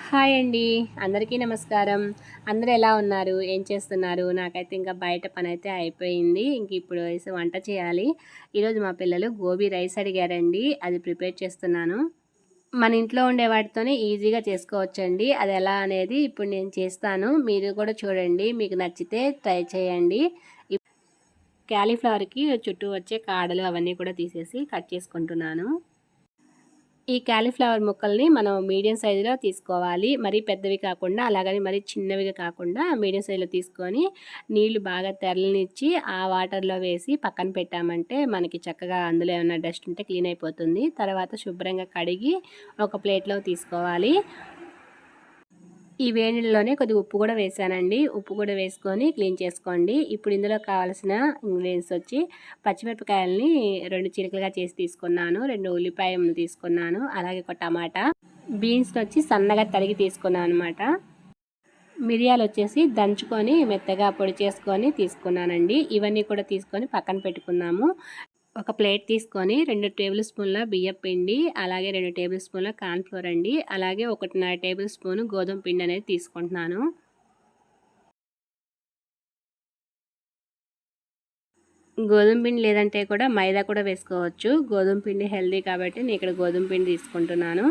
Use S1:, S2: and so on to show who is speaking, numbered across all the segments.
S1: Hi అండి. అందరికీ నమస్కారం. అందరూ ఎలా ఉన్నారు? ఏం చేస్తున్నారు? నాకైతే ఇంకా బయట పనైతే అయిపోయింది. ఇంక ఇప్పుడు వంట చేయాలి. ఈరోజు మా పిల్లలు గోబీ రైస్ అడిగారండి. అది ప్రిపేర్ చేస్తున్నాను. మన ఇంట్లో ఉండే వాటితోనే ఈజీగా చేసుకోవచ్చండి. అది ఎలా అనేది ఇప్పుడు నేను చేస్తాను. మీరు కూడా చూడండి. మీకు నచ్చితే ట్రై చేయండి. క్యాలీఫ్లవర్‌కి చుట్టూ వచ్చే కాడలు అవన్నీ కూడా తీసేసి కట్ చేసుకుంటున్నాను. ఈ క్యాలీఫ్లవర్ ముక్కల్ని మనం మీడియం సైజులో తీసుకోవాలి. మరీ పెద్దవి కాకుండా అలాగని మరీ చిన్నవిగా కాకుండా మీడియం సైజులో తీసుకొని నీళ్లు బాగా తెరలనిచ్చి ఆ వాటర్‌లో వేసి పక్కన పెట్టామంటే మనకి చక్కగా అందులో ఏమన్నా డస్ట్ ఉంటే క్లీన్ అయిపోతుంది. తర్వాత శుభ్రంగా కడిగి ఒక ప్లేట్‌లో తీసుకోవాలి. ఈ వేడి నీళ్ళలోనే కొద్దిగా ఉప్పు కూడా వేసానండి. ఉప్పు కూడా వేసుకొని క్లీన్ చేసుకోండి. ఇప్పుడు ఇందులో కావాల్సిన ఇంగ్రీడియంట్స్ వచ్చి పచ్చిమిరపకాయలని 2 చిలుకలుగా చేసి తీసుకున్నాను. 2 ఉల్లిపాయలు తీసుకున్నాను. అలాగే ఒక టమాటా. బీన్స్ వచ్చి సన్నగా తరిగి తీసుకున్నాను అనమాట. మిరియాలు వచ్చేసి దంచుకొని మెత్తగా పొడి చేసుకొని తీసుకున్నానండి. ఇవన్నీ కూడా తీసుకొని పక్కన పెట్టుకున్నాము. ఒక ప్లేట్ తీసుకొని 2 టేబుల్ స్పూన్ల బియ్యం పిండి, అలాగే 2 టేబుల్ స్పూన్ల కార్న్‌ఫ్లోర్ అండి, అలాగే 1.5 టేబుల్ స్పూన్ గోధుమ పిండి అనేది తీసుకుంటున్నాను. గోధుమ పిండి లేదంటే కూడా మైదా కూడా వేసుకోవచ్చు. గోధుమ పిండి హెల్తీ కాబట్టి నేను ఇక్కడ గోధుమ పిండి తీసుకుంటున్నాను.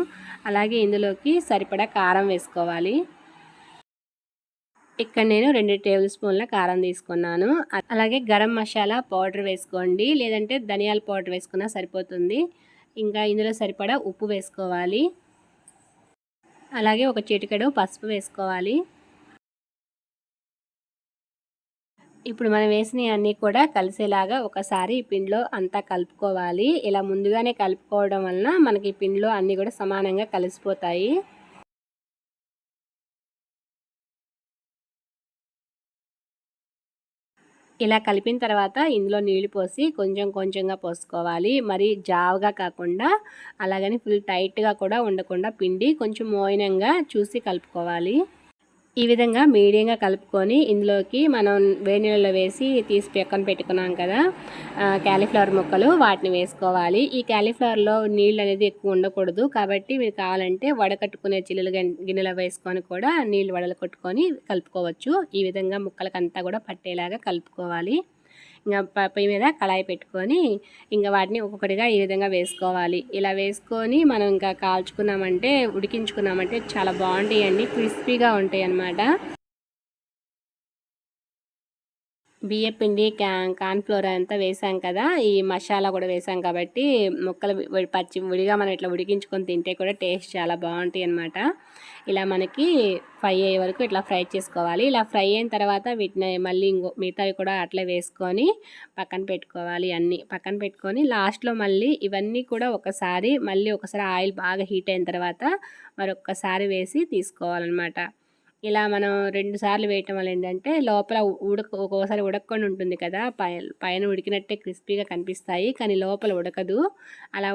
S1: అలాగే ఇందులోకి సరిపడా కారం వేసుకోవాలి. ఇక్కడ నేను 2 టేబుల్ స్పూన్ల కారం తీసుకున్నాను. అలాగే గరం మసాలా పౌడర్ వేసుకోండి, లేదంటే ధనియాల పౌడర్ వేసుకున్నా సరిపోతుంది. ఇంకా ఇందులో సరిపడా ఉప్పు వేసుకోవాలి. అలాగే ఒక చిటికెడు పసుపు వేసుకోవాలి. ఇప్పుడు మనం వేసినవి అన్నీ కూడా కలిసేలాగా ఒకసారి ఈ పిండిలో అంతా కలుపుకోవాలి. ఇలా ముందుగానే కలుపుకోవడం వలన మనకి ఈ పిండిలో అన్నీ కూడా సమానంగా కలిసిపోతాయి. ఇలా కలిపిన తర్వాత ఇందులో నీళ్లు పోసి కొంచెం కొంచెంగా పోసుకోవాలి. మరి జావగా కాకుండా అలాగని ఫుల్ టైట్‌గా కూడా ఉండకుండా పిండి కొంచెం మోయనంగా చూసి కలుపుకోవాలి. ఈ విధంగా మీడియంగా కలుపుకొని ఇందులోకి మనం వేడి నీళ్ళలో వేసి తీసి పక్కన పెట్టుకున్నాం కదా క్యాలీఫ్లవర్ ముక్కలు, వాటిని వేసుకోవాలి. ఈ క్యాలీఫ్లవర్లో నీళ్ళు అనేది ఎక్కువ ఉండకూడదు కాబట్టి మీరు కావాలంటే వడకట్టుకునే చిల్లులు గిన్నెలో వేసుకొని కూడా నీళ్ళు వడలు కలుపుకోవచ్చు. ఈ విధంగా ముక్కలకంతా కూడా పట్టేలాగా కలుపుకోవాలి. ఇంకా పొయ్యి మీద కళాయి పెట్టుకొని ఇంకా వాటిని ఒక్కొక్కటిగా ఈ విధంగా వేసుకోవాలి. ఇలా వేసుకొని మనం ఇంకా కాల్చుకున్నామంటే ఉడికించుకున్నామంటే చాలా బాగుంటాయండి, క్రిస్పీగా ఉంటాయి అన్నమాట. బియ్య పిండి కార్న్‌ఫ్లోర్ అంతా వేసాం కదా, ఈ మసాలా కూడా వేసాం కాబట్టి ముక్కలు విడిగా మనం ఇట్లా ఉడికించుకొని తింటే కూడా టేస్ట్ చాలా బాగుంటాయి అన్నమాట. ఇలా మనకి ఫ్రై అయ్యే వరకు ఇట్లా ఫ్రై చేసుకోవాలి. ఇలా ఫ్రై అయిన తర్వాత వీటిని మళ్ళీ మిగతావి కూడా అట్లే వేసుకొని పక్కన పెట్టుకోవాలి. అన్నీ పక్కన పెట్టుకొని లాస్ట్లో మళ్ళీ ఇవన్నీ కూడా మళ్ళీ ఒకసారి ఆయిల్ బాగా హీట్ అయిన తర్వాత మరొక్కసారి వేసి తీసుకోవాలన్నమాట. ఇలా మనం 2 సార్లు వేయటం వల్ల ఏంటంటే లోపల ఒక్కోసారి ఉడకకుండా ఉంటుంది కదా, పైన ఉడికినట్టే క్రిస్పీగా కనిపిస్తాయి కానీ లోపల ఉడకదు. అలా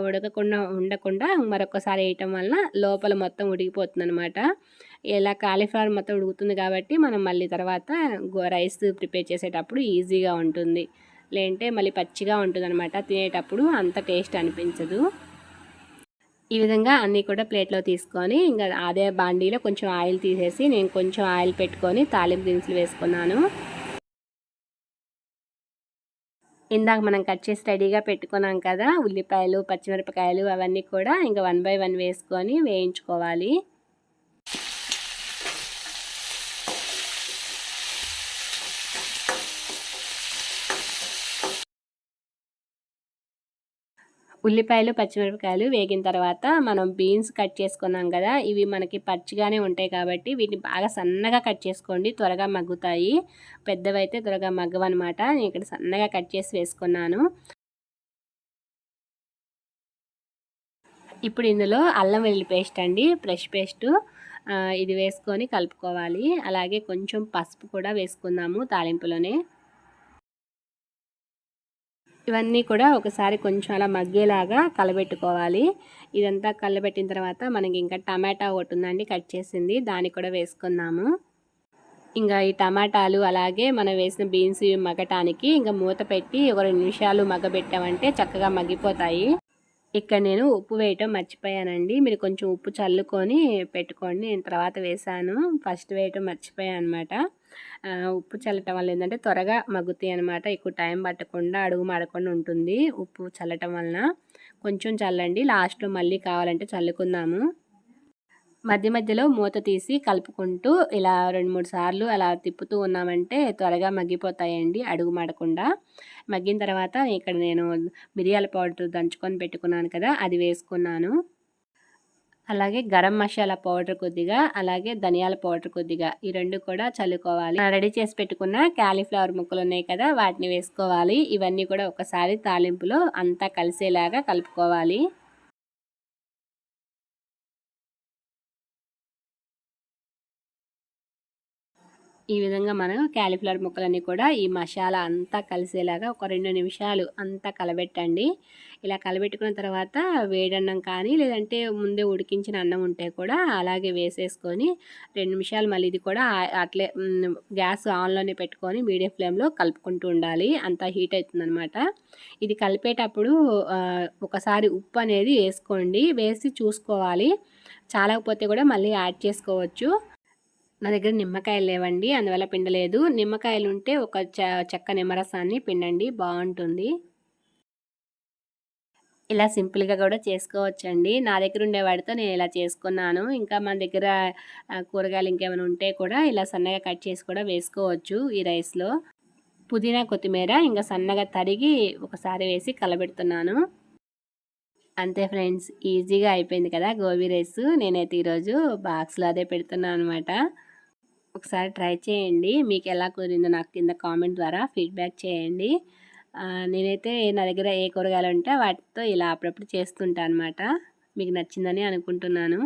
S1: ఉండకుండా మరొకసారి వేయటం వలన లోపల మొత్తం ఉడికిపోతుంది అనమాట. ఇలా కాలీఫ్లవర్ మొత్తం ఉడుకుతుంది కాబట్టి మనం మళ్ళీ తర్వాత రైస్ ప్రిపేర్ చేసేటప్పుడు ఈజీగా ఉంటుంది. లేదంటే మళ్ళీ పచ్చిగా ఉంటుంది అనమాట, తినేటప్పుడు అంత టేస్ట్ అనిపించదు. ఈ విధంగా అన్నీ కూడా ప్లేట్లో తీసుకొని ఇంకా అదే బాండీలో కొంచెం ఆయిల్ తీసేసి నేను కొంచెం ఆయిల్ పెట్టుకొని తాలింపు దినుసులు వేసుకున్నాను. ఇందాక మనం కట్ చేసి రెడీగా పెట్టుకున్నాం కదా ఉల్లిపాయలు, పచ్చిమిరపకాయలు, అవన్నీ కూడా ఇంకా 1 బై 1 వేసుకొని వేయించుకోవాలి. ఉల్లిపాయలు, పచ్చిమిరపకాయలు వేగిన తర్వాత మనం బీన్స్ కట్ చేసుకున్నాం కదా, ఇవి మనకి పచ్చిగానే ఉంటాయి కాబట్టి వీటిని బాగా సన్నగా కట్ చేసుకోండి, త్వరగా మగ్గుతాయి. పెద్దవైతే త్వరగా మగ్గవన్నమాట. నేను ఇక్కడ సన్నగా కట్ చేసి వేసుకున్నాను. ఇప్పుడు ఇందులో అల్లం వెల్లుల్లి పేస్ట్ అండి, ఫ్రెష్ పేస్టు, ఇది వేసుకొని కలుపుకోవాలి. అలాగే కొంచెం పసుపు కూడా వేసుకుందాము తాలింపులోనే. ఇవన్నీ కూడా ఒకసారి కొంచెం అలా మగ్గేలాగా కలబెట్టుకోవాలి. ఇదంతా కలబెట్టిన తర్వాత మనకి ఇంకా టమాటా ఒకటి ఉందండి కట్ చేసింది, దాన్ని కూడా వేసుకుందాము. ఇంకా ఈ టమాటాలు అలాగే మనం వేసిన బీన్స్ మగ్గటానికి ఇంకా మూత పెట్టి ఒక 2 నిమిషాలు మగ్గబెట్టామంటే చక్కగా మగ్గిపోతాయి. ఇక్కడ నేను ఉప్పు వేయటం మర్చిపోయానండి. మీరు కొంచెం ఉప్పు చల్లుకొని పెట్టుకోండి. నేను తర్వాత వేశాను. ఫస్ట్ వేయటం మర్చిపోయాను అనమాట. ఉప్పు చల్లటం వల్ల ఏంటంటే త్వరగా మగ్గుతాయి అనమాట. ఎక్కువ టైం పట్టకుండా అడుగు మాడకుండా ఉంటుంది ఉప్పు చల్లటం వలన. కొంచెం చల్లండి, లాస్ట్లో మళ్ళీ కావాలంటే చల్లుకుందాము. మధ్య మధ్యలో మూత తీసి కలుపుకుంటూ ఇలా 2, 3 సార్లు అలా తిప్పుతూ ఉన్నామంటే త్వరగా మగ్గిపోతాయండి అడుగు మాడకుండా. మగ్గిన తర్వాత ఇక్కడ నేను మిరియాల పౌడర్ దంచుకొని పెట్టుకున్నాను కదా, అది వేసుకున్నాను. అలాగే గరం మసాలా పౌడర్ కొద్దిగా, అలాగే ధనియాల పౌడర్ కొద్దిగా, ఈ 2 కూడా చల్లుకోవాలి. రెడీ చేసి పెట్టుకున్న క్యాలీఫ్లవర్ ముక్కలు ఉన్నాయి కదా, వాటిని వేసుకోవాలి. ఇవన్నీ కూడా ఒకసారి తాలింపులో అంతా కలిసేలాగా కలుపుకోవాలి. ఈ విధంగా మనం క్యాలీఫ్లవర్ ముక్కలన్నీ కూడా ఈ మసాలా అంతా కలిసేలాగా ఒక 2 నిమిషాలు అంతా కలబెట్టండి. ఇలా కలబెట్టుకున్న తర్వాత వేడన్నం కానీ లేదంటే ముందే ఉడికించిన అన్నం ఉంటే కూడా అలాగే వేసేసుకొని 2 నిమిషాలు మళ్ళీ ఇది కూడా అట్లే గ్యాస్ ఆన్లోనే పెట్టుకొని మీడియం ఫ్లేమ్లో కలుపుకుంటూ ఉండాలి. అంతా హీట్ అవుతుందనమాట. ఇది కలిపేటప్పుడు ఒకసారి ఉప్పు అనేది వేసుకోండి, వేసి చూసుకోవాలి. చాలకపోతే కూడా మళ్ళీ యాడ్ చేసుకోవచ్చు. నా దగ్గర నిమ్మకాయలు లేవండి, అందువల్ల పిండలేదు. నిమ్మకాయలు ఉంటే ఒక చెక్క నిమ్మరసాన్ని పిండండి, బాగుంటుంది. ఇలా సింపుల్గా కూడా చేసుకోవచ్చండి. నా దగ్గర ఉండే వాటితో నేను ఇలా చేసుకున్నాను. ఇంకా మన దగ్గర కూరగాయలు ఇంకేమైనా ఉంటే కూడా ఇలా సన్నగా కట్ చేసి కూడా వేసుకోవచ్చు ఈ రైస్లో. పుదీనా కొత్తిమీర ఇంకా సన్నగా తరిగి ఒకసారి వేసి కలబెడుతున్నాను. అంతే ఫ్రెండ్స్, ఈజీగా అయిపోయింది కదా గోబీ రైస్. నేనైతే ఈరోజు బాక్స్లో అదే పెడుతున్నాను అనమాట. ఒకసారి ట్రై చేయండి. మీకు ఎలా కుదిరిందో నాకు కింద కామెంట్ ద్వారా ఫీడ్బ్యాక్ చేయండి. నేనైతే నా దగ్గర ఏ కూరగాయలు ఉంటే వాటితో ఇలా అప్పుడప్పుడు చేస్తుంటాను అనమాట. మీకు నచ్చిందని అనుకుంటున్నాను.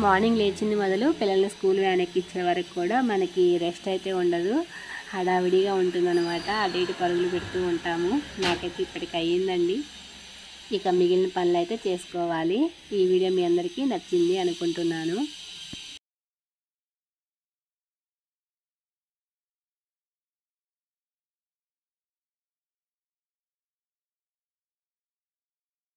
S1: మార్నింగ్ లేచింది మొదలు పిల్లల్ని స్కూల్ వ్యాన్ ఎక్కించే వరకు కూడా మనకి రెస్ట్ అయితే ఉండదు. హడావిడిగా ఉంటుందన్నమాట. అటు ఇటు పరుగులు పెడుతూ ఉంటాము. నాకైతే ఇప్పటికి అయ్యిందండి. ఇక మిగిలిన పనులు అయితే చేసుకోవాలి. ఈ వీడియో మీ అందరికీ నచ్చింది అనుకుంటున్నాను.